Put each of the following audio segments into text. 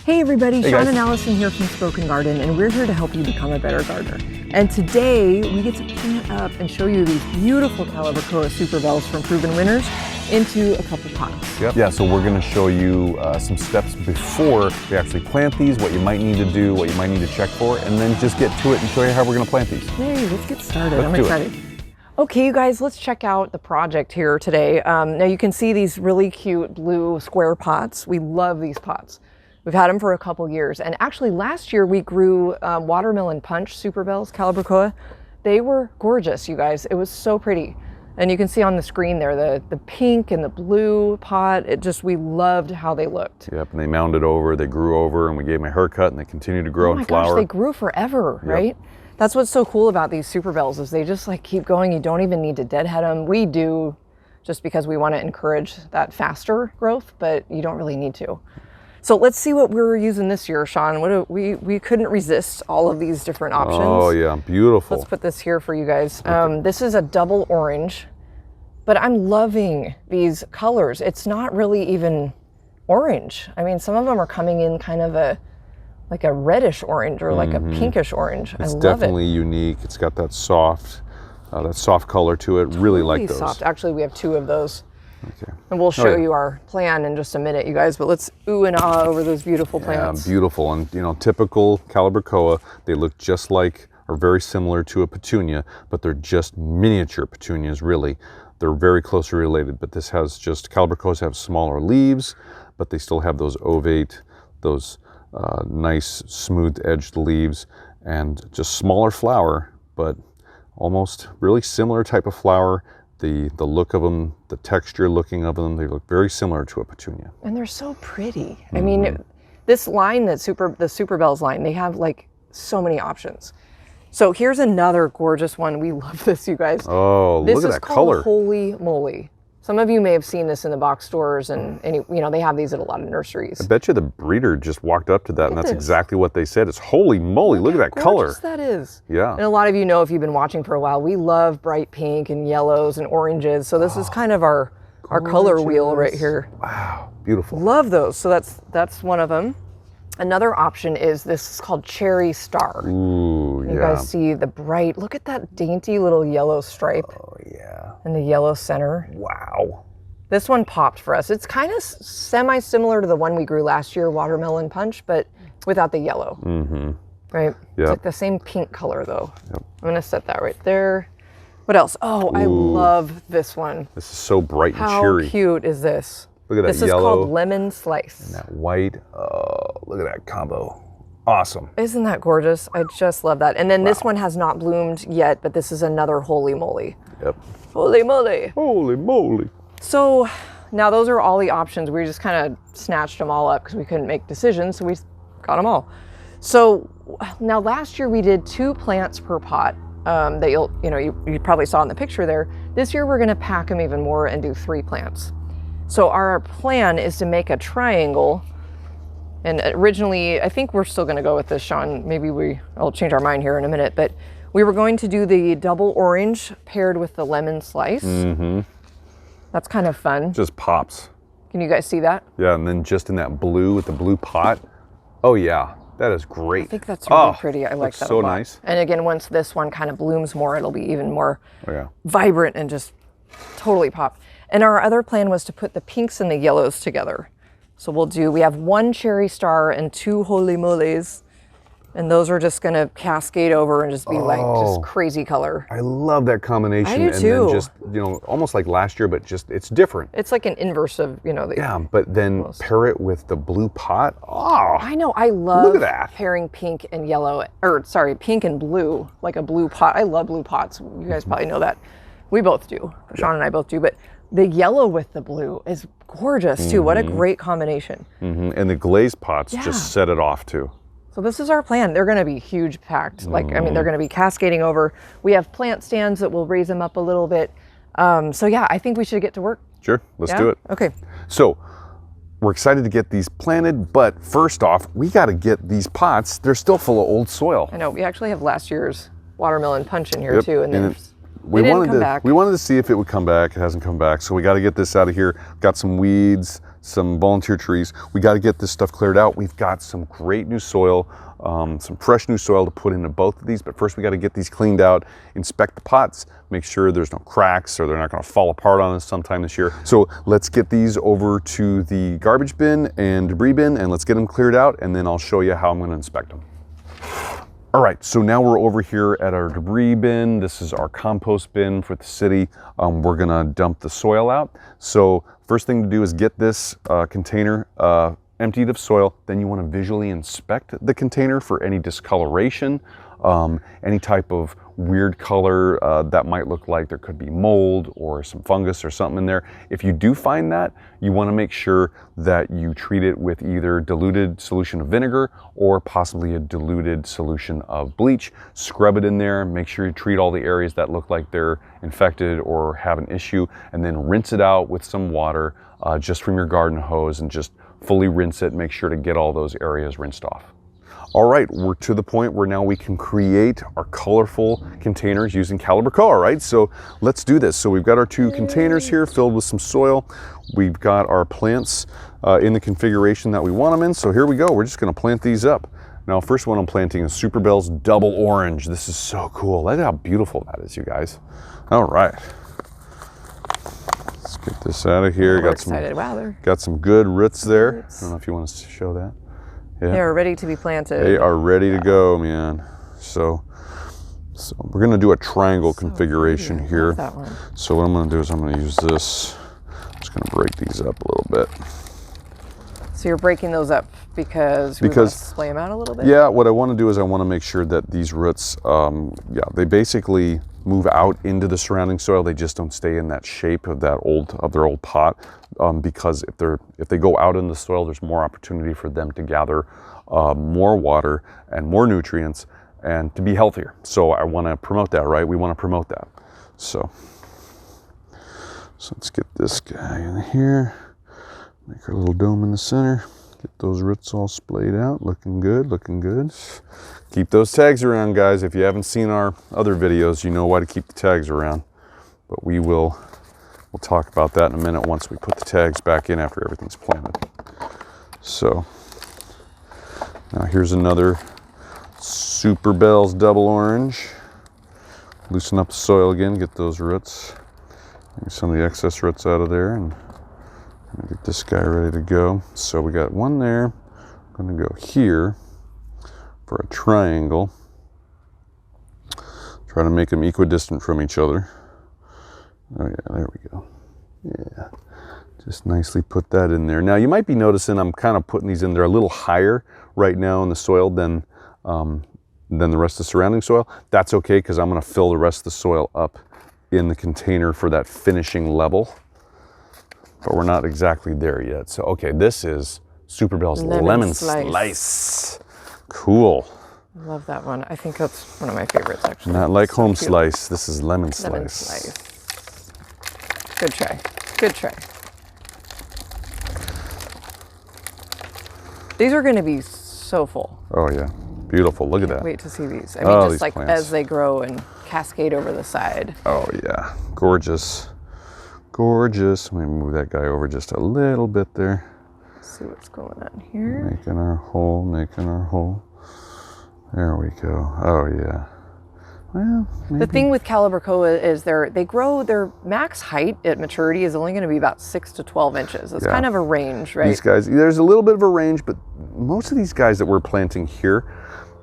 Hey everybody, Hey Sean guys. and Allison here from Spoken Garden, and we're here to help you become a better gardener. And today we get to plant up and show you these beautiful Calibrachoa Superbells from Proven Winners into a couple pots. Yep. Yeah, so we're going to show you some steps before we actually plant these, what you might need to do, what you might need to check for, and then just get to it and show you how we're going to plant these. Hey, let's get started. I'm excited. Okay, you guys, let's check out the project here today. Now you can see these really cute blue square pots. We love these pots. We've had them for a couple years, and actually last year we grew watermelon punch Superbells, Calibrachoa. They were gorgeous, you guys. It was so pretty. And you can see on the screen there, the pink and the blue pot, we loved how they looked. Yep, and they mounded over, they grew over, and we gave them a haircut, and they continued to grow and flower. Oh my gosh, they grew forever, right? That's what's so cool about these Superbells is they just like keep going. You don't even need to deadhead them. We do just because we want to encourage that faster growth, but you don't really need to. So let's see what we're using this year, Sean. We couldn't resist all of these different options. Oh yeah, beautiful. Let's put this here for you guys. This is a double orange, but I'm loving these colors. It's not really even orange. I mean, some of them are coming in kind of like a reddish orange or like a pinkish orange. It's I love definitely unique. It's got that soft color to it. Really like those. Soft. Actually, we have two of those. Okay. And we'll show you our plan in just a minute, you guys, but let's ooh and ah over those beautiful plants. Yeah, beautiful. And you know, typical Calibrachoa, they look just like, or very similar to a petunia, but they're just miniature petunias, really. They're very closely related, but this has just, Calibrachoas have smaller leaves, but they still have those ovate, those nice smooth-edged leaves, and just smaller flower, but almost really similar type of flower. The look of them, the texture looking of them, they look very similar to a petunia. And they're so pretty. I mean, this line, the Superbells line, they have like so many options. So here's another gorgeous one. We love this, you guys. Oh, look at that color. This is called Holy Moly. Some of you may have seen this in the box stores, and you know, they have these at a lot of nurseries. I bet you the breeder just walked up to that, and that's exactly what they said. It's holy moly, look at that color. That is. Yeah. And a lot of you know, if you've been watching for a while, we love bright pink and yellows and oranges. So this is kind of our color wheel right here. Wow, beautiful. Love those. So that's one of them. Another option is this is called Cherry Star. Ooh, you guys see the bright, look at that dainty little yellow stripe. Oh, yeah. In the yellow center. Wow. This one popped for us. It's kind of semi-similar to the one we grew last year, Watermelon Punch, but without the yellow. Right? Yep. It's like the same pink color though. Yep. I'm gonna set that right there. What else? Oh, I love this one. This is so bright and cheery. How cute is this? Look at that This yellow. is called Lemon Slice. And that white. Oh, look at that combo. Awesome. Isn't that gorgeous? I just love that. And then this one has not bloomed yet, but this is another Holy Moly. Yep. Holy moly. Holy moly. So now those are all the options. We just kind of snatched them all up because we couldn't make decisions, so we got them all. So now last year we did 2 plants per pot that you probably saw in the picture there. This year we're going to pack them even more and do 3 plants. So our plan is to make a triangle. And originally, I think we're still going to go with this, Sean. Maybe I'll change our mind here in a minute, but we were going to do the double orange paired with the lemon slice. That's kind of fun. Just pops. Can you guys see that? Yeah, and then just in that blue with the blue pot. Oh yeah, that is great. I think that's really pretty. I like that so a lot. Nice. And again, once this one kind of blooms more, it'll be even more vibrant and just totally pop. And our other plan was to put the pinks and the yellows together. So we have 1 Cherry Star and 2 Holy Moles. And those are just gonna cascade over and just be like just crazy color. I love that combination. I do and too. then just, almost like last year, but just, it's different. It's like an inverse of, the... Yeah, but then pair it with the blue pot. Oh, I know, I love look at that. Pairing pink and yellow, pink and blue, like a blue pot. I love blue pots. You guys probably know that. We both do. Sean and I both do, but the yellow with the blue is gorgeous too. What a great combination. And the glazed pots just set it off too. So this is our plan. They're going to be huge packed. They're going to be cascading over. We have plant stands that will raise them up a little bit. So yeah, I think we should get to work. Sure, let's do it. Okay. So we're excited to get these planted, but first off, we got to get these pots. They're still full of old soil. I know. We actually have last year's watermelon punch in here too. And we wanted to see if it would come back. It hasn't come back. So we got to get this out of here. Got some weeds, some volunteer trees. We got to get this stuff cleared out. We've got some great new soil, some fresh new soil to put into both of these, but first we got to get these cleaned out, inspect the pots, make sure there's no cracks or they're not going to fall apart on us sometime this year. So let's get these over to the garbage bin and debris bin, and let's get them cleared out, and then I'll show you how I'm going to inspect them. All right, so now we're over here at our debris bin. This is our compost bin for the city. We're gonna dump the soil out. So first thing to do is get this container emptied of soil. Then you wanna visually inspect the container for any discoloration, any type of weird color that might look like there could be mold or some fungus or something in there. If you do find that, you want to make sure that you treat it with either diluted solution of vinegar or possibly a diluted solution of bleach. Scrub it in there, make sure you treat all the areas that look like they're infected or have an issue, and then rinse it out with some water just from your garden hose, and just fully rinse it. Make sure to get all those areas rinsed off. All right, we're to the point where now we can create our colorful containers using Calibrachoa, right? So let's do this. So we've got our two containers here filled with some soil. We've got our plants in the configuration that we want them in. So here we go, we're just gonna plant these up. Now, first one I'm planting is Superbells Double Orange. This is so cool. Look at how beautiful that is, you guys. All right. Let's get this out of here. Got some good roots there. I don't know if you want us to show that. Yeah. They are ready to be planted. They are ready to go, man. So we're gonna do a triangle configuration here. That one. So what I'm gonna do is I'm gonna use this. I'm just gonna break these up a little bit. So you're breaking those up because we want to splay them out a little bit? Yeah, what I wanna do is I wanna make sure that these roots, they basically move out into the surrounding soil. They just don't stay in that shape of their old pot, because if they go out in the soil, there's more opportunity for them to gather more water and more nutrients and to be healthier. So I want to promote that, right? We want to promote that. So let's get this guy in here, make our little dome in the center, get those roots all splayed out. Looking good, looking good. Keep those tags around, guys. If you haven't seen our other videos, you know why to keep the tags around. But we'll talk about that in a minute once we put the tags back in after everything's planted. So now here's another Superbells Double Orange. Loosen up the soil again, get those roots, maybe some of the excess roots out of there, and get this guy ready to go. So we got one there. I'm gonna go here for a triangle. Try to make them equidistant from each other. Oh yeah, there we go. Yeah, just nicely put that in there. Now you might be noticing I'm kind of putting these in there a little higher right now in the soil than the rest of the surrounding soil. That's okay, because I'm gonna fill the rest of the soil up in the container for that finishing level. But we're not exactly there yet. So, okay, this is Superbells Lemon Slice. Cool. I love that one. I think that's one of my favorites, actually. Not like Home Slice. This is Lemon Slice. Lemon Slice. Good try. Good try. These are going to be so full. Oh, yeah. Beautiful. Look at that. Wait to see these. I mean, just like plants, as they grow and cascade over the side. Oh, yeah. Gorgeous. Gorgeous. Let me move that guy over just a little bit there. Let's see what's going on here. Making our hole, making our hole. There we go. Oh, yeah. Well, maybe. The thing with Calibrachoa is they grow, their max height at maturity is only going to be about 6 to 12 inches. It's kind of a range, right? These guys, there's a little bit of a range, but most of these guys that we're planting here,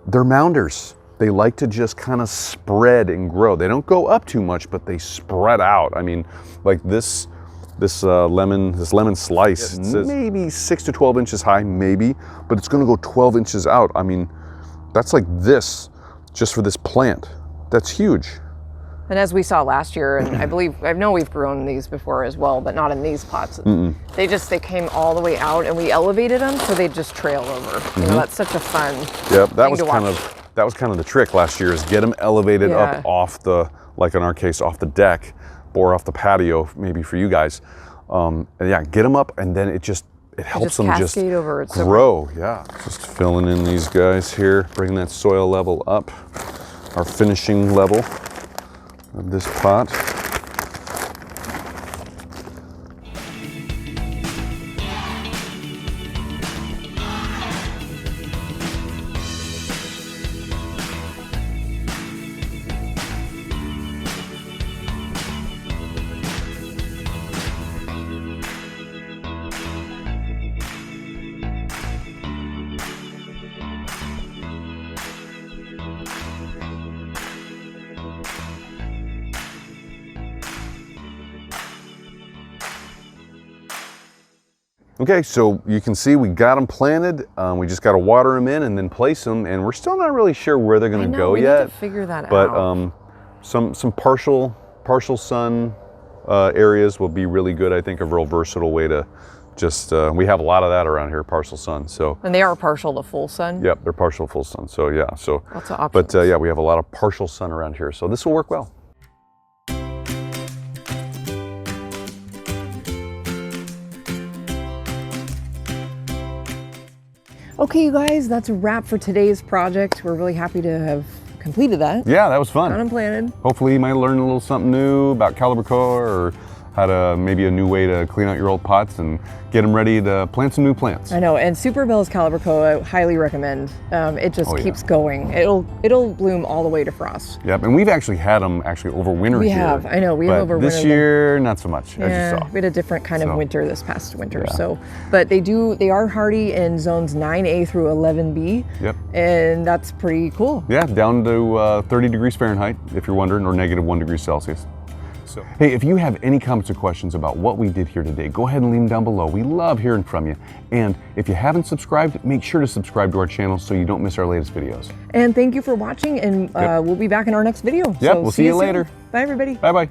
they're mounders. They like to just kind of spread and grow. They don't go up too much, but they spread out. I mean, like this lemon slice, it's maybe 6 to 12 inches high, maybe, but it's going to go 12 inches out. I mean, that's like this, just for this plant. That's huge. And as we saw last year, and I know we've grown these before as well, but not in these pots. They came all the way out, and we elevated them so they just trail over. You know, that's such a fun that was kind of the trick last year, is get them elevated up off the, like in our case, off the deck or off the patio, maybe for you guys. And yeah, get them up, and then it helps them just over. Grow. Just filling in these guys here, bring that soil level up, our finishing level of this pot. Okay, so you can see we got them planted. We just got to water them in and then place them, and we're still not really sure where they're going to go yet. Need to figure that but out. Some partial sun areas will be really good. I think a real versatile way to just we have a lot of that around here, partial sun. So and they are partial to full sun. Yep, they're partial to full sun. So yeah, so lots of options. But yeah, we have a lot of partial sun around here, so this will work well. Okay, you guys, that's a wrap for today's project. We're really happy to have completed that. Yeah, that was fun. Got 'em planted. Hopefully you might learn a little something new about Calibrachoa, or how to, maybe a new way to clean out your old pots and get them ready to plant some new plants. I know, and Superbells Calibrachoa, highly recommend. It just keeps going. It'll bloom all the way to frost. Yep, and we've actually had them over winter we here. We have, I know, we have over winter. This year, not so much, as you saw. We had a different kind of winter this past winter, but they are hardy in zones 9A through 11B. Yep. And that's pretty cool. Yeah, down to 30 degrees Fahrenheit, if you're wondering, or -1 degree Celsius. So, hey, if you have any comments or questions about what we did here today, go ahead and leave them down below. We love hearing from you. And if you haven't subscribed, make sure to subscribe to our channel so you don't miss our latest videos. And thank you for watching, and we'll be back in our next video. Yep, so we'll see you later. Bye, everybody. Bye-bye.